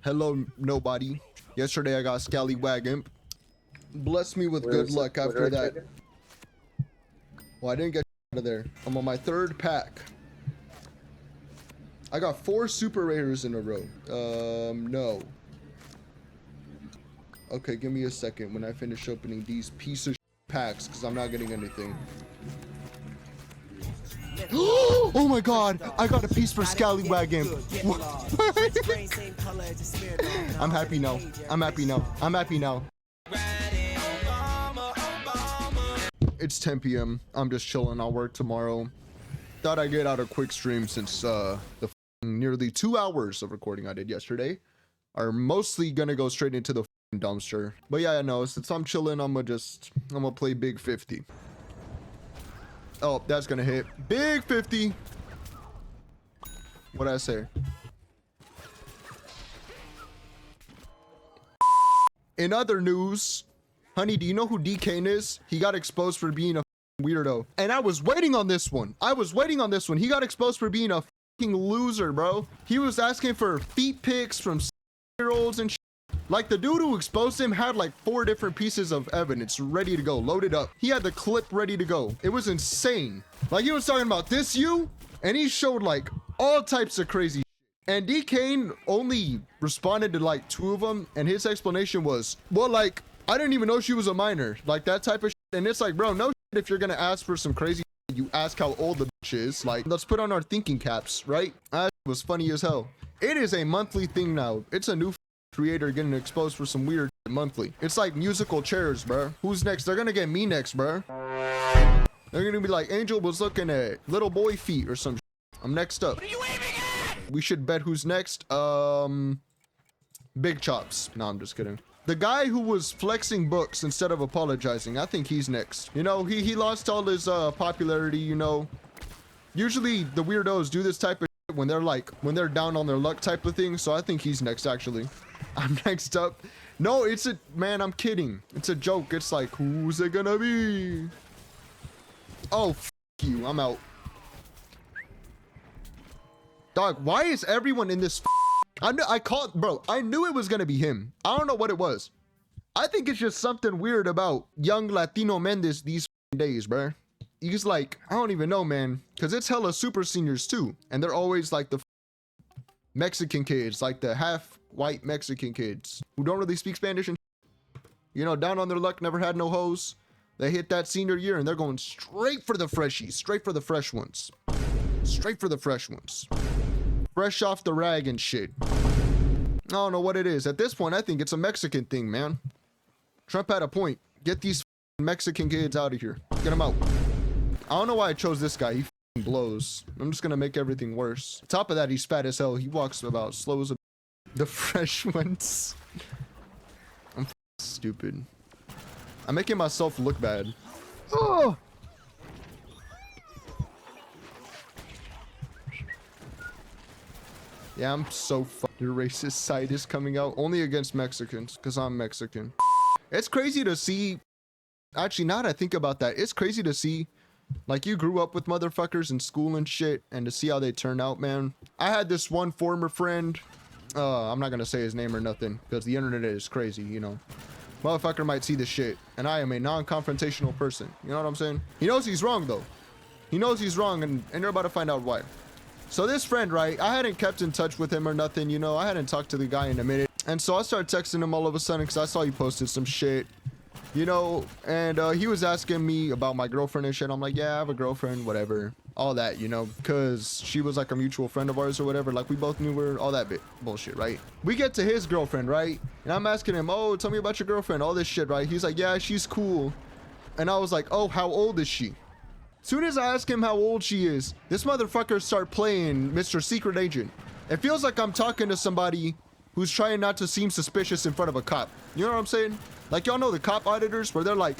Hello, nobody. Yesterday I got Scallywag Imp. Bless me with good luck after that. Well, I didn't get out of there. I'm on my third pack. I got 4 super rares in a row. No. Okay, give me a second when I finish opening these piece of packs, because I'm not getting anything. Oh my god, I got a piece for Scallywag Imp. I'm happy now. I'm happy now. I'm happy now. It's 10 p.m. I'm just chilling. I'll work tomorrow. Thought I'd get out a quick stream since the nearly 2 hours of recording I did yesterday are mostly gonna go straight into the dumpster. But yeah, no, since I'm chilling, I'm gonna play Big 50. Oh, that's gonna hit. Big 50. What'd I say? In other news, honey, do you know who D-Kane is? He got exposed for being a weirdo. And I was waiting on this one. He got exposed for being a fucking loser, bro. He was asking for feet pics from 6-year-olds and shit. Like, the dude who exposed him had like 4 different pieces of evidence ready to go, loaded up. He had the clip ready to go. It was insane. Like, he was talking about this you, and he showed like all types of crazy shit. And D-Kane only responded to like 2 of them, and his explanation was, well, like, I didn't even know she was a minor. Like, that type of shit. And it's like, bro, no shit, if you're gonna ask for some crazy shit, you ask how old the bitch is. Like, let's put on our thinking caps, right? That was funny as hell. It is a monthly thing now. It's a new creator getting exposed for some weird shit monthly. It's like musical chairs, bro. Who's next? They're gonna get me next, bro. They're gonna be like, Angel was looking at little boy feet or some shit. I'm next up. What are you aiming at? We should bet who's next. Big Chops. No, I'm just kidding. The guy who was flexing books instead of apologizing, I think he's next. You know, he lost all his popularity, you know. Usually the weirdos do this type of shit when they're down on their luck type of thing. So I think he's next, actually. I'm next up. No, man, I'm kidding. It's a joke. It's like, who's it gonna be? Oh, f you. I'm out. Dog, why is everyone in this bro, I knew it was gonna be him. I don't know what it was. I think it's just something weird about young Latino men these days, bro. He's like, I don't even know, man. Because it's hella super seniors too. And they're always like the Mexican kids, like the half white Mexican kids who don't really speak Spanish and you know, down on their luck, never had no hoes. They hit that senior year and they're going straight for the freshies, straight for the fresh ones, straight for the fresh ones, fresh off the rag and shit. I don't know what it is. At this point, I think it's a Mexican thing, man. Trump had a point. Get these Mexican kids out of here. Get them out. I don't know why I chose this guy. He blows. I'm just gonna make everything worse. Top of that, he's fat as hell. He walks about slow as a... The fresh ones. I'm stupid. I'm making myself look bad. Oh! Yeah, I'm so fucked. Your racist side is coming out only against Mexicans because I'm Mexican. It's crazy to see. Actually, now that I think about that, it's crazy to see. Like, you grew up with motherfuckers in school and shit, and to see how they turn out, man. I had this one former friend. I'm not gonna say his name or nothing because the internet is crazy, you know. Motherfucker might see this shit, and I am a non-confrontational person. You know what I'm saying? He knows he's wrong though. He knows he's wrong, and you're about to find out why. So this friend, right, I hadn't kept in touch with him or nothing, you know. I hadn't talked to the guy in a minute. And so I started texting him all of a sudden because I saw he posted some shit, you know. And he was asking me about my girlfriend and shit. I'm like, yeah, I have a girlfriend, whatever. All that, you know, because she was like a mutual friend of ours or whatever. Like, we both knew her, all that bullshit, right? We get to his girlfriend, right? And I'm asking him, oh, tell me about your girlfriend, all this shit, right? He's like, yeah, she's cool. And I was like, oh, how old is she? Soon as I ask him how old she is, this motherfucker start playing Mr. Secret Agent. It feels like I'm talking to somebody who's trying not to seem suspicious in front of a cop. You know what I'm saying? Like, y'all know the cop auditors where they're like,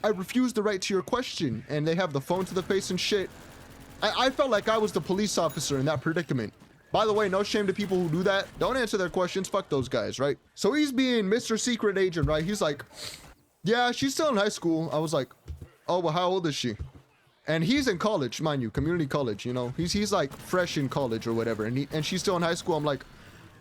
I refuse the right to your question. And they have the phone to the face and shit. I felt like I was the police officer in that predicament. By the way, no shame to people who do that. Don't answer their questions. Fuck those guys, right? So he's being Mr. Secret Agent, right? He's like, yeah, she's still in high school. I was like, oh, well, how old is she? And he's in college, mind you, community college, you know. He's like fresh in college or whatever, and she's still in high school. I'm like,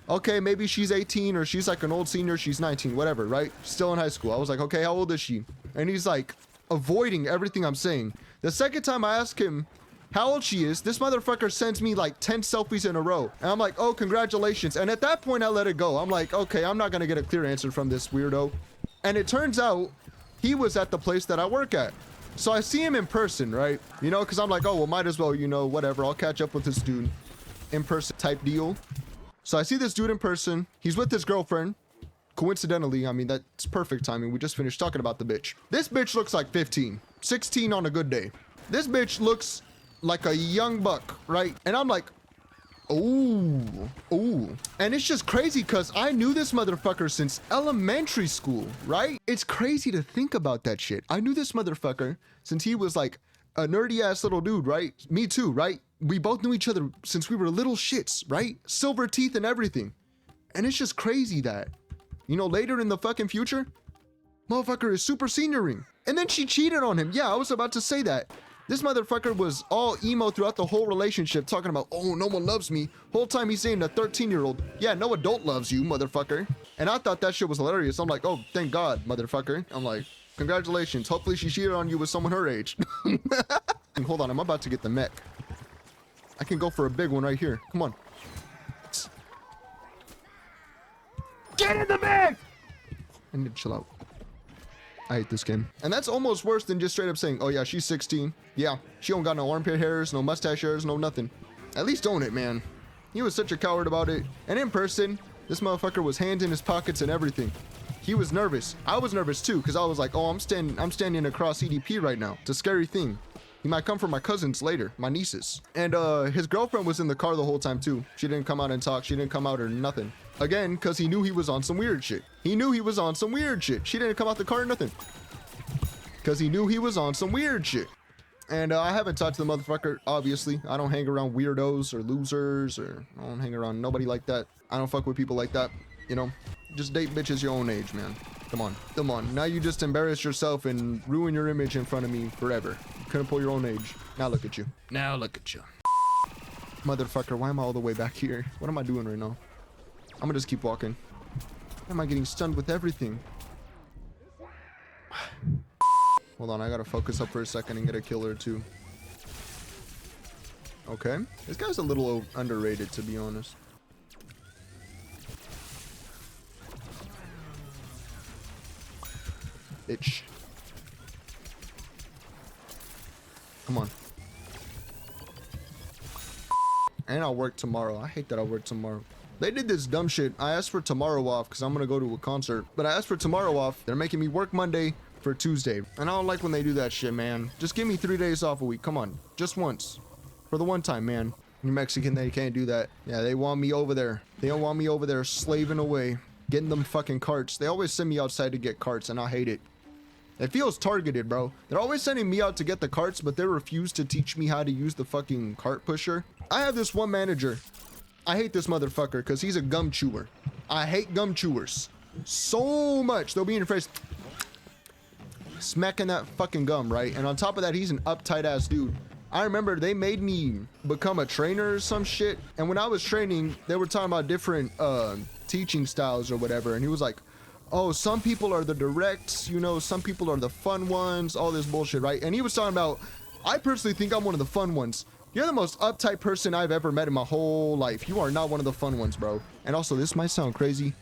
okay, maybe she's 18 or she's like an old senior, she's 19, whatever, right? Still in high school. I was like, okay, how old is she? And he's like avoiding everything I'm saying. The second time I ask him how old she is, this motherfucker sends me like 10 selfies in a row. And I'm like, oh, congratulations. And at that point, I let it go. I'm like, okay, I'm not going to get a clear answer from this weirdo. And it turns out he was at the place that I work at. So I see him in person, right? You know, because I'm like, oh, well, might as well, you know, whatever. I'll catch up with this dude in person type deal. So I see this dude in person. He's with his girlfriend. Coincidentally, I mean, that's perfect timing. We just finished talking about the bitch. This bitch looks like 15, 16 on a good day. This bitch looks like a young buck, right? And I'm like, ooh. And it's just crazy because I knew this motherfucker since elementary school, right? It's crazy to think about that shit. I knew this motherfucker since he was like a nerdy ass little dude, right? Me too, right? We both knew each other since we were little shits, right? Silver teeth and everything. And it's just crazy that, you know, later in the fucking future, motherfucker is super senioring. And then she cheated on him. Yeah, I was about to say that. This motherfucker was all emo throughout the whole relationship, talking about, oh, no one loves me. Whole time he's saying to a 13-year-old, yeah, no adult loves you, motherfucker. And I thought that shit was hilarious. I'm like, oh, thank God, motherfucker. I'm like, congratulations. Hopefully she cheated on you with someone her age. Hold on, I'm about to get the mech. I can go for a big one right here. Come on. Get in the mech! I need to chill out. I hate this game. And that's almost worse than just straight up saying, oh yeah, she's 16. Yeah, she don't got no armpit hairs, no mustache hairs, no nothing. At least own it, man. He was such a coward about it. And in person, this motherfucker was hands in his pockets and everything. He was nervous. I was nervous too, because I was like, oh, I'm standing across EDP right now. It's a scary thing. He might come for my cousins later, my nieces. And his girlfriend was in the car the whole time too. She didn't come out and talk. She didn't come out or nothing. Again, because he knew he was on some weird shit. He knew he was on some weird shit. She didn't come out the car or nothing. Because he knew he was on some weird shit. And I haven't talked to the motherfucker, obviously. I don't hang around weirdos or losers, or I don't hang around nobody like that. I don't fuck with people like that, you know? Just date bitches your own age, man. Come on, come on. Now you just embarrass yourself and ruin your image in front of me forever. You couldn't pull your own age. Now look at you. Now look at you. Motherfucker, why am I all the way back here? What am I doing right now? I'm gonna just keep walking. Why am I getting stunned with everything? Hold on, I gotta focus up for a second and get a kill or two. Okay. This guy's a little underrated, to be honest. Bitch. Come on. And I'll work tomorrow. I hate that I work tomorrow. They did this dumb shit. I asked for tomorrow off because I'm gonna go to a concert. But I asked for tomorrow off. They're making me work Monday for Tuesday. And I don't like when they do that shit, man. Just give me 3 days off a week. Come on. Just once. For the one time, man. You Mexican, they can't do that. Yeah, they want me over there. They don't want me over there slaving away. Getting them fucking carts. They always send me outside to get carts and I hate it. It feels targeted, bro. They're always sending me out to get the carts, but they refuse to teach me how to use the fucking cart pusher. I have this one manager. I hate this motherfucker because he's a gum chewer. I hate gum chewers so much. They'll be in your face smacking that fucking gum, right? And on top of that, he's an uptight ass dude. I remember they made me become a trainer or some shit. And when I was training, they were talking about different teaching styles or whatever. And he was like, oh, some people are the directs, you know, some people are the fun ones, all this bullshit, right? And he was talking about, I personally think I'm one of the fun ones. You're the most uptight person I've ever met in my whole life. You are not one of the fun ones, bro. And also, this might sound crazy.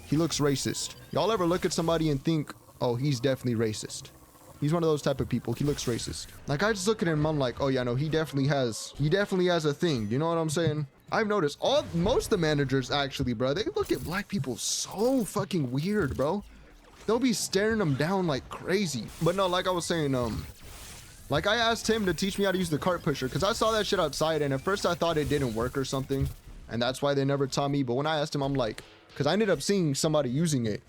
He looks racist. Y'all ever look at somebody and think, oh, he's definitely racist? He's one of those type of people. He looks racist. Like, I just look at him, I'm like, oh yeah, no, he definitely has a thing. You know what I'm saying? I've noticed most of the managers actually, bro, they look at black people so fucking weird, bro. They'll be staring them down like crazy. But no, like I was saying, like I asked him to teach me how to use the cart pusher because I saw that shit outside and at first I thought it didn't work or something. And that's why they never taught me. But when I asked him, I'm like, because I ended up seeing somebody using it.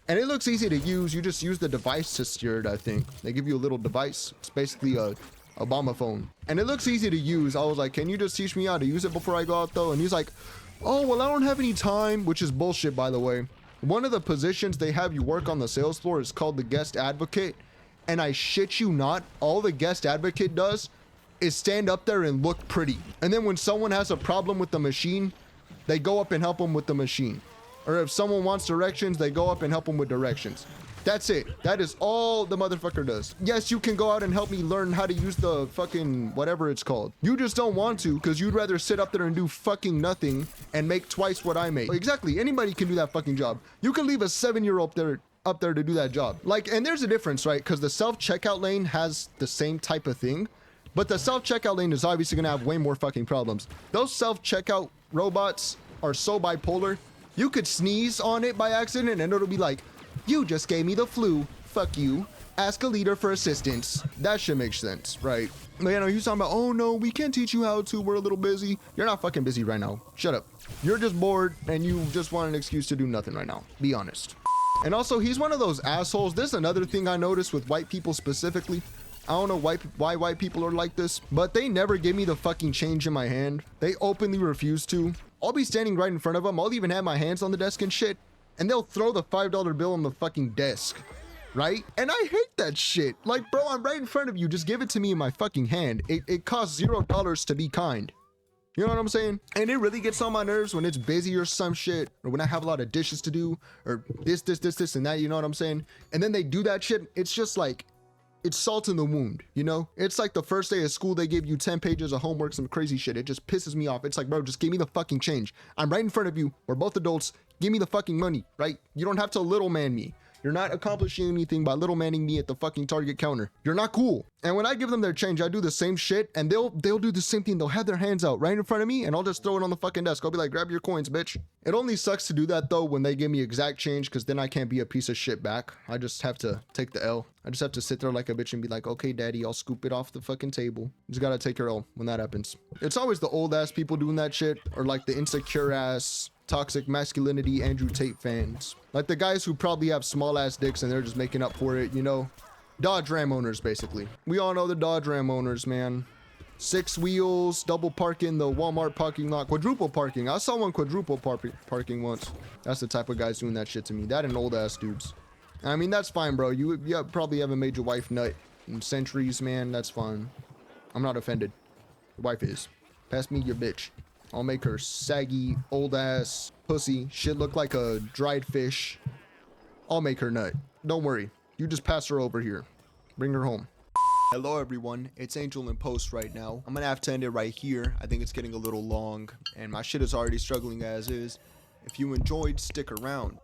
And it looks easy to use. You just use the device to steer it, I think. They give you a little device. It's basically a Obama phone. And it looks easy to use. I was like, can you just teach me how to use it before I go out though? And he's like, oh, well, I don't have any time, which is bullshit, by the way. One of the positions they have you work on the sales floor is called the guest advocate. And I shit you not, all the guest advocate does is stand up there and look pretty. And then when someone has a problem with the machine, they go up and help them with the machine. Or if someone wants directions, they go up and help them with directions. That's it. That is all the motherfucker does. Yes, you can go out and help me learn how to use the fucking whatever it's called. You just don't want to because you'd rather sit up there and do fucking nothing and make twice what I make. Exactly. Anybody can do that fucking job. You can leave a 7-year-old up there to do that job. Like, and there's a difference, right? Because the self-checkout lane has the same type of thing, but the self-checkout lane is obviously going to have way more fucking problems. Those self-checkout robots are so bipolar. You could sneeze on it by accident and it'll be like, you just gave me the flu. Fuck you. Ask a leader for assistance. That shit makes sense, right? But you know, he's talking about, oh no, we can't teach you how to. We're a little busy. You're not fucking busy right now. Shut up. You're just bored and you just want an excuse to do nothing right now. Be honest. And also, he's one of those assholes. This is another thing I noticed with white people specifically. I don't know why white people are like this, but they never give me the fucking change in my hand. They openly refuse to. I'll be standing right in front of them. I'll even have my hands on the desk and shit. And they'll throw the $5 bill on the fucking desk, right? And I hate that shit. Like, bro, I'm right in front of you. Just give it to me in my fucking hand. It costs $0 to be kind. You know what I'm saying? And it really gets on my nerves when it's busy or some shit, or when I have a lot of dishes to do, or this, and that, you know what I'm saying? And then they do that shit. It's just like, it's salt in the wound, you know? It's like the first day of school, they give you 10 pages of homework, some crazy shit. It just pisses me off. It's like, bro, just give me the fucking change. I'm right in front of you. We're both adults. Give me the fucking money, right? You don't have to little man me. You're not accomplishing anything by little manning me at the fucking Target counter. You're not cool. And when I give them their change, I do the same shit and they'll do the same thing. They'll have their hands out right in front of me and I'll just throw it on the fucking desk. I'll be like, grab your coins, bitch. It only sucks to do that though when they give me exact change because then I can't be a piece of shit back. I just have to take the L. I just have to sit there like a bitch and be like, okay, daddy, I'll scoop it off the fucking table. Just gotta take your L when that happens. It's always the old ass people doing that shit or like the insecure ass toxic masculinity Andrew Tate fans. Like the guys who probably have small ass dicks and they're just making up for it, you know? Dodge Ram owners, basically. We all know the Dodge Ram owners, man. 6 wheels, double parking the Walmart parking lot, quadruple parking. I saw one quadruple parking once. That's the type of guys doing that shit to me. That and old ass dudes. I mean, that's fine, bro. You probably haven't made your wife nut in centuries, man. That's fine. I'm not offended. Your wife is. Pass me your bitch. I'll make her saggy, old ass pussy. Shit look like a dried fish. I'll make her nut. Don't worry. You just pass her over here. Bring her home. Hello everyone, it's Angel in Post right now. I'm gonna have to end it right here. I think it's getting a little long and my shit is already struggling as is. If you enjoyed, stick around.